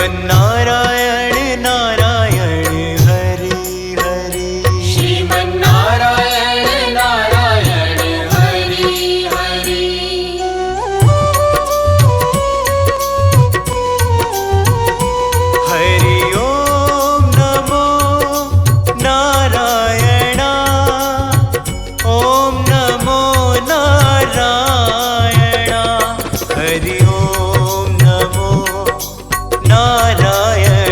श्रीमन्नारायण नारायण हरि हरि। श्रीमन्नारायण नारायण हरि हरि। हरि ओम नमो नारायण। ओम नमो नारायण। हरि ओम नमो नारायण।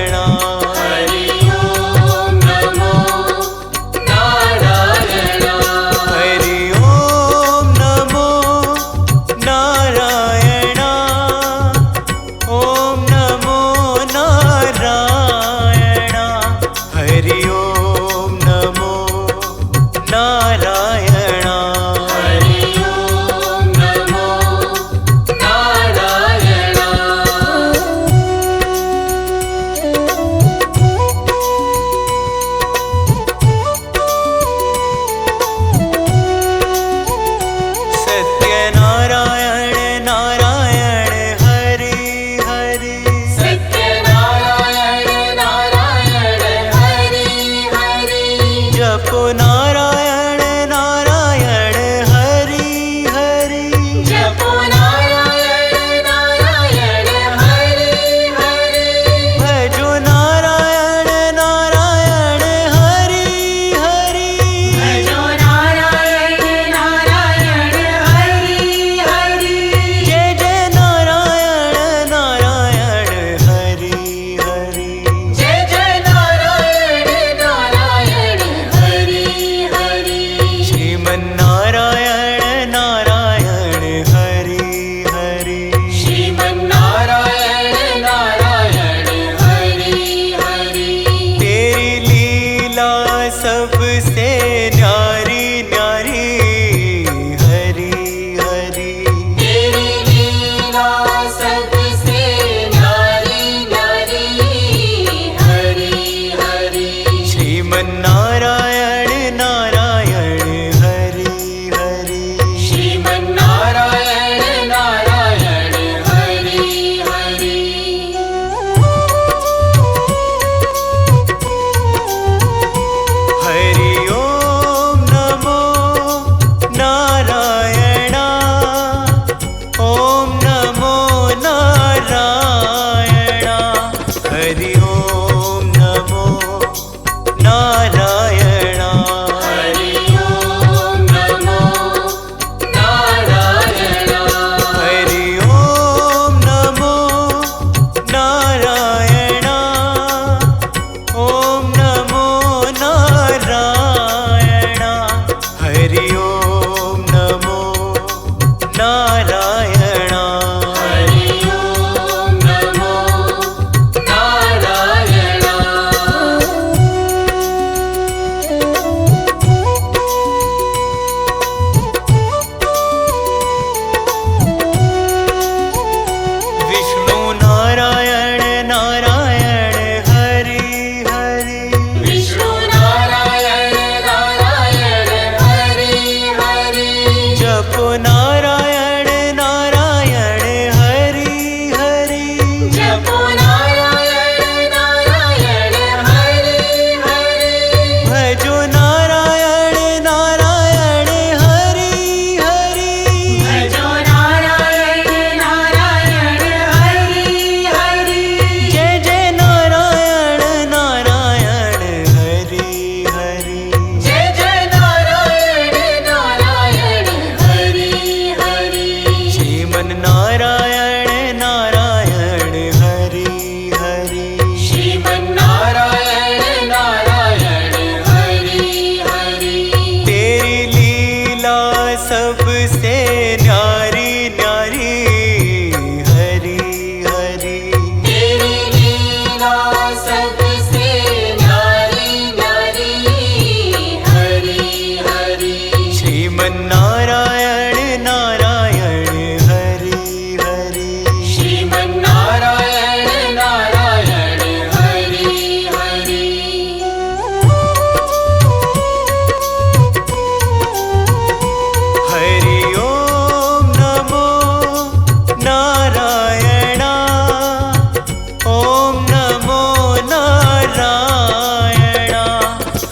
नमो नारायण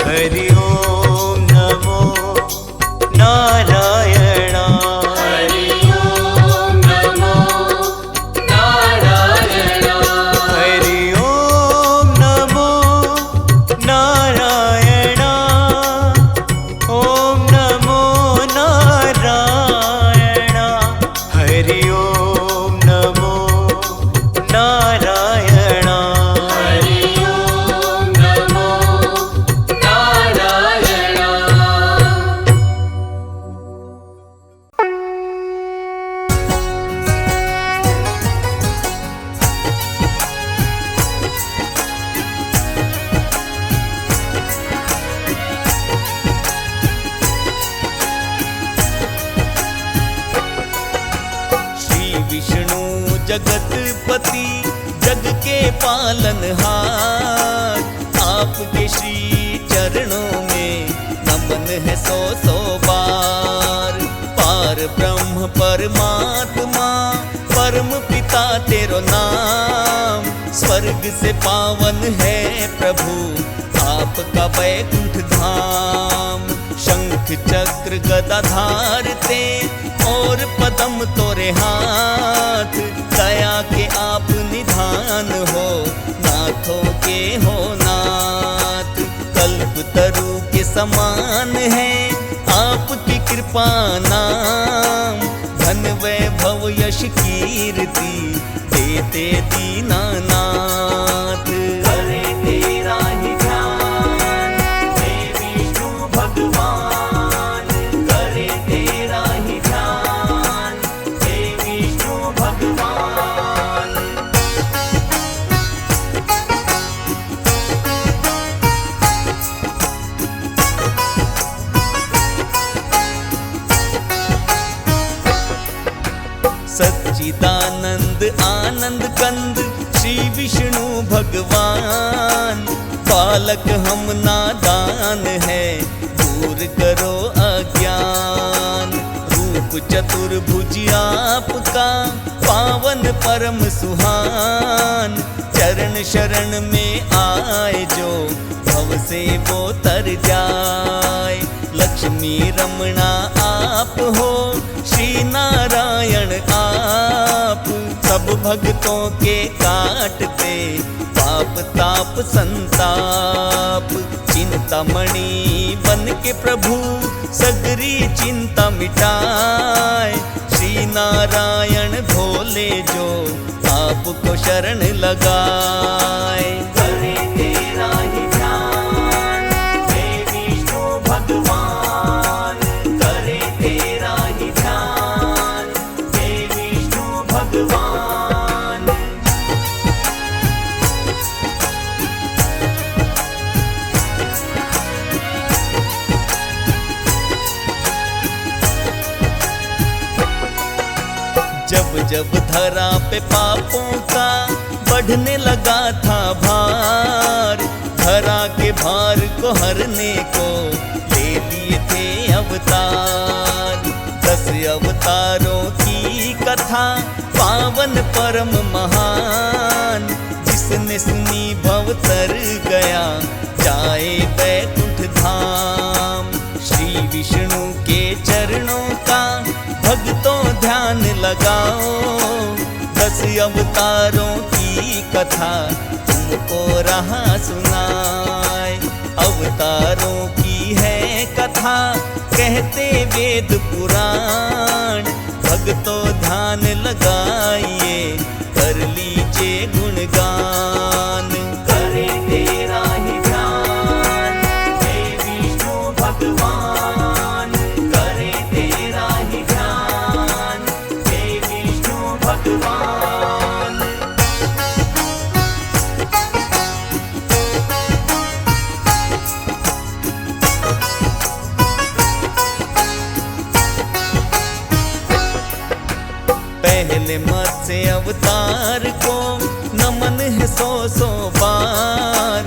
हरि ओम नमो नारायण हरि ओम नमो नारायण हरि ओम नमो नारायण ओम नमो नारायण हरि ओम नमो नारायण हरि ओम नमो नारायण श्री विष्णु जगतपति जग के पालनहार आपके श्री चरणों में नमन है सौ सौ बार। पार ब्रह्म परमात्मा परम पिता तेरो नाम स्वर्ग से पावन है प्रभु आपका वैकुंठ धाम। शंख चक्र गदा धारते और पदम तोरे हाथ दया के आप निधान हो नाथों के हो नाथ। कल्प तरु के समान है आपकी कृपा नाम धन वैभव यश कीर्ति देते दीनानाथ। करे तेरा ही ध्यान हे विष्णु भगवान करे तेरा ही ध्यान हे विष्णु भगवान। सच्चिदानंद आनंद कंद श्री विष्णु भगवान बालक हम नादान है दूर करो अज्ञान। रूप चतुर्भुज आपका पावन परम सुहान चरण शरण में आए जो भव से वो तर जाए। लक्ष्मी रमणा आप हो श्री नारायण आप सब भक्तों के काटते पाप ताप संताप। चिंतामणि बन के प्रभु सगरी चिंता मिटाए। श्री नारायण भोले जो आपको शरण लगाए। करे तेरा ही ध्यान हे विष्णु भगवान करे तेरा ही ध्यान हे विष्णु भगवान। जब जब धरा पे पापों का बढ़ने लगा था भार धरा के भार को हरने को ले लिए थे अवतार। 10 अवतारों की कथा पावन परम महान जिसने सुनी भव तर गया जाए वैकुंठ धाम। श्री विष्णु के चरणों का भक्तों ध्यान लगाओ 10 अवतारों की कथा तुमको रहा सुनाए। अवतारों की है कथा कहते वेद पुराण भक्तों ध्यान लगाइए कर लीजिए गुणगान। करे तेरा ही ध्यान हे विष्णु भगवान करे तेरा ही ध्यान हे विष्णु भगवान। पहले मत्स्य अवतार को नमन है 100 बार।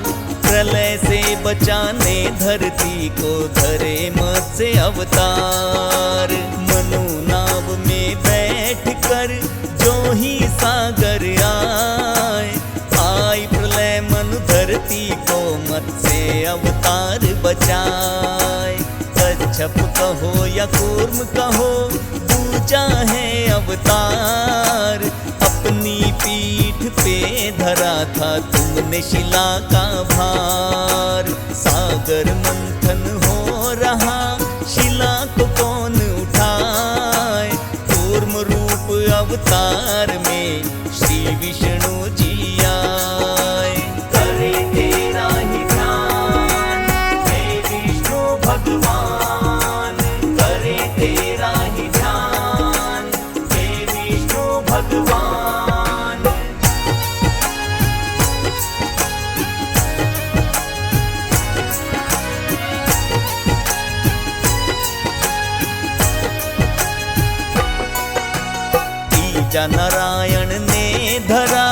प्रलय से बचाने धरती को धरे मत्स्य अवतार। मनु नाव में बैठ कर जो ही सागर आए आई विष्णु धरती को मत से अवतार बचाए। कच्छप कहो या कूर्म कहो, दूजा है अवतार। अपनी पीठ पे धरा था तुमने शिला का भार। सागर मंथन हो रहा, शिला को कौन उठाए। कूर्म रूप अवतार में श्री विष्णु जी आए। करे तेरा ही ध्यान हे विष्णु भगवान, करे तेरा ही ध्यान हे विष्णु भगवान। तीजा नारायण ने धरा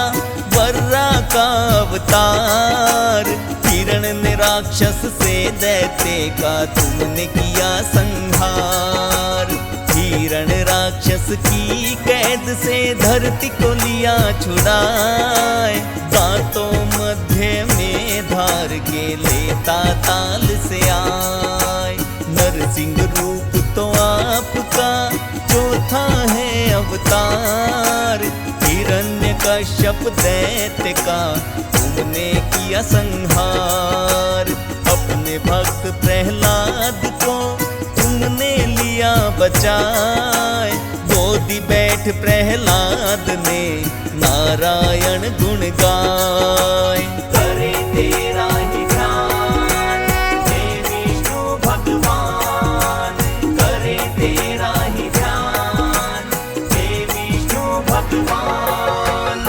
वर्रा का अवतार। हिरण ने राक्षस से दैत्य का तुमने किया संहार। हिरण राक्षस की कैद से धरती को लिया छुड़ाए। दांतों मध्य में धार के लेता ताल से आए। नरसिंह रूप तो आपका चौथा है अवतार। हिरण्य कश्यप दैत्य का तुमने किया संहार। अपने भक्त प्रहलाद को तुमने लिया बचाए। गोदी बैठ प्रहलाद ने नारायण गुण गाए। करे तेरा ही ध्यान हे विष्णु भगवान, करे तेरा ही ध्यान हे विष्णु भगवान।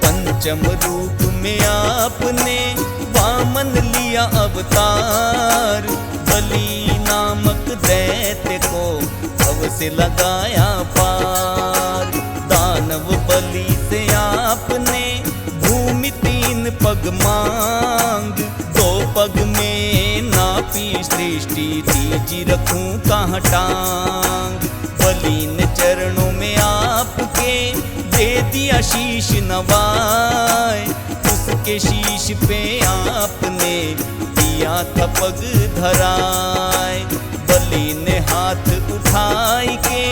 पंचम रूप में आपने वामन लिया अवतार। बलि नामक दैत्य को भव से लगाया पार। दानव बलि से आपने भूमि 3 पग मांग। 2 पग में नापी सृष्टि, तीजी रखूं कहाँ टांग। बलि ने चरणों में आपके दे दिया शीश नवाए। उसके शीश पे आपने दिया था पग धराए। बलि ने हाथ उठाई के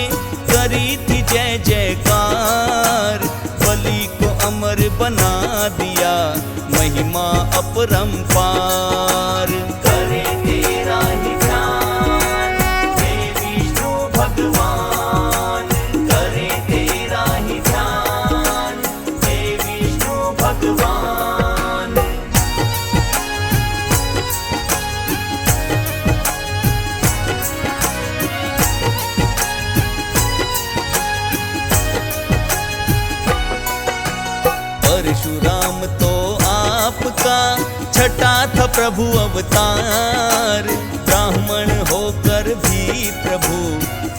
करी थी जय जयकार। बलि को अमर बना दिया महिमा अपरंपार। करे तेरा ही ध्यान हे विष्णु भगवान, करे तेरा ही ध्यान हे विष्णु भगवान। परशुराम तो आपका छठा था प्रभु अवतार। ब्राह्मण होकर भी प्रभु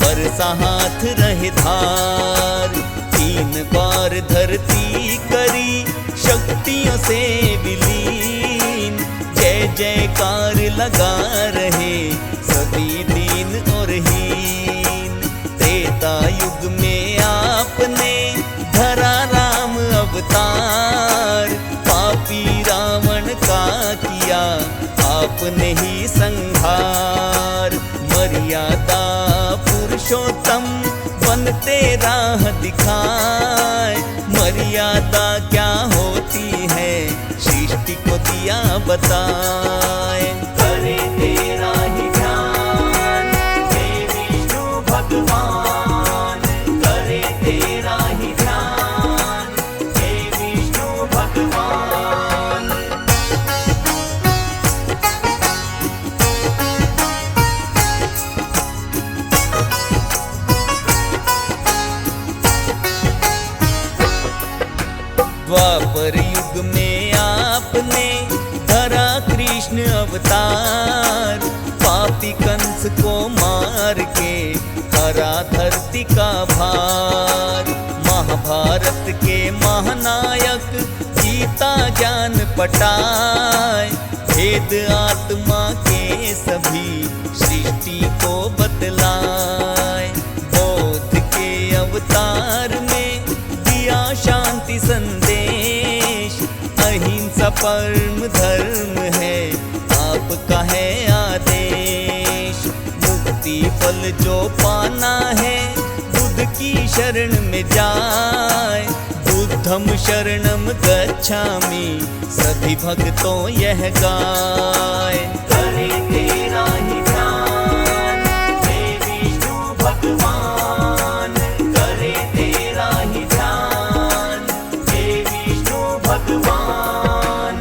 परसा हाथ रहे धार। 3 बार धरती करी शक्तियों से विलीन। जय जयकार लगा रहे सभी दीन और हीन। त्रेता युग में आपने धरा राम अवतार। पापी रावण का किया आपने ही संहार। मर्यादा पुरुषोत्तम बनते राह दिखाए। मर्यादा क्या होती है सृष्टि को दिया बताए। करे तेरा ही ध्यान हे विष्णु भगवान, करे तेरा ही ध्यान हे विष्णु भगवान। द्वापर युग में आपने धरा कृष्ण अवतार। पापी कंस को मार के हरा धरती का भार। महाभारत के महानायक गीता ज्ञान पटाए। भेद आत्मा के सभी सृष्टि को बतलाए। बौद्ध के अवतार में दिया शांति संदेश, अहिंसा परम धर्म है आपका है आदेश। मुक्ति फल जो पाना है बुद्ध की शरण में जाए। बुद्धम शरणम गच्छामि सभी भक्तों यह गाय। करे तेरा ही ध्यान हे विष्णु भगवान, करे तेरा ही ध्यान हे विष्णु भगवान।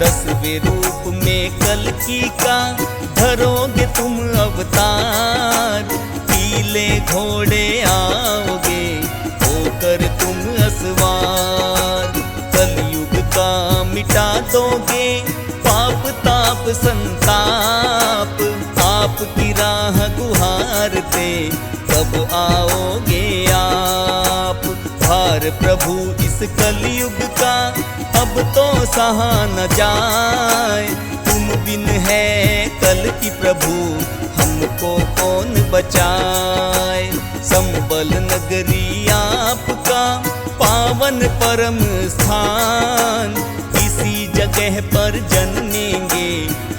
दसवें रूप में कल्कि का धरोगे तुम अवतार। पीले घोड़े आओगे होकर तुम असवार। कलयुग का मिटा दोगे पाप ताप संताप। आपकी राह गुहारते कब आओगे आप। भार प्रभु इस कलयुग का अब तो सहा न जाए। तुम बिन है कल की प्रभु हमको कौन बचाए। संबल नगरी आपका पावन परम स्थान। इसी जगह पर जन्मेंगे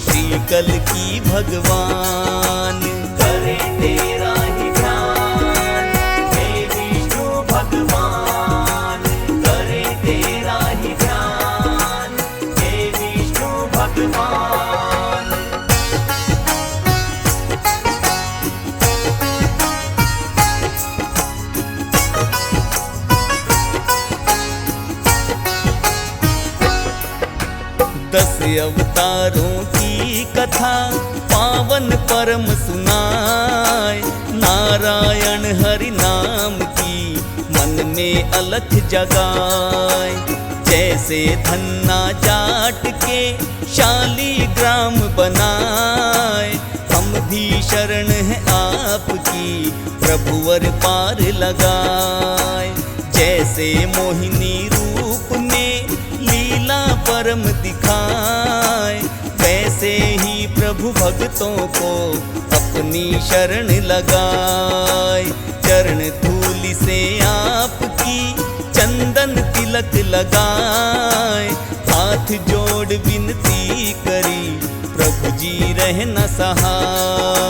श्री कल्कि भगवान। करे तेरा ही ध्यान हे विष्णु भगवान, करे तेरा ही ध्यान हे विष्णु भगवान। दस अवतारों की कथा पावन परम सुनाए। नारायण हरि नाम की मन में अलख जगाए। जैसे धन्ना जाट के शालीग्राम बनाए। हम भी शरण है आपकी प्रभुवर पार लगाए। जैसे मोहिनी रूप में लीला परम दिखाए, वैसे ही प्रभु भक्तों को अपनी शरण लगाए। चरण धूलि से आपकी चंदन तिलक लगाए। हाथ जोड़ विनती करी प्रभु जी रहना सहाय।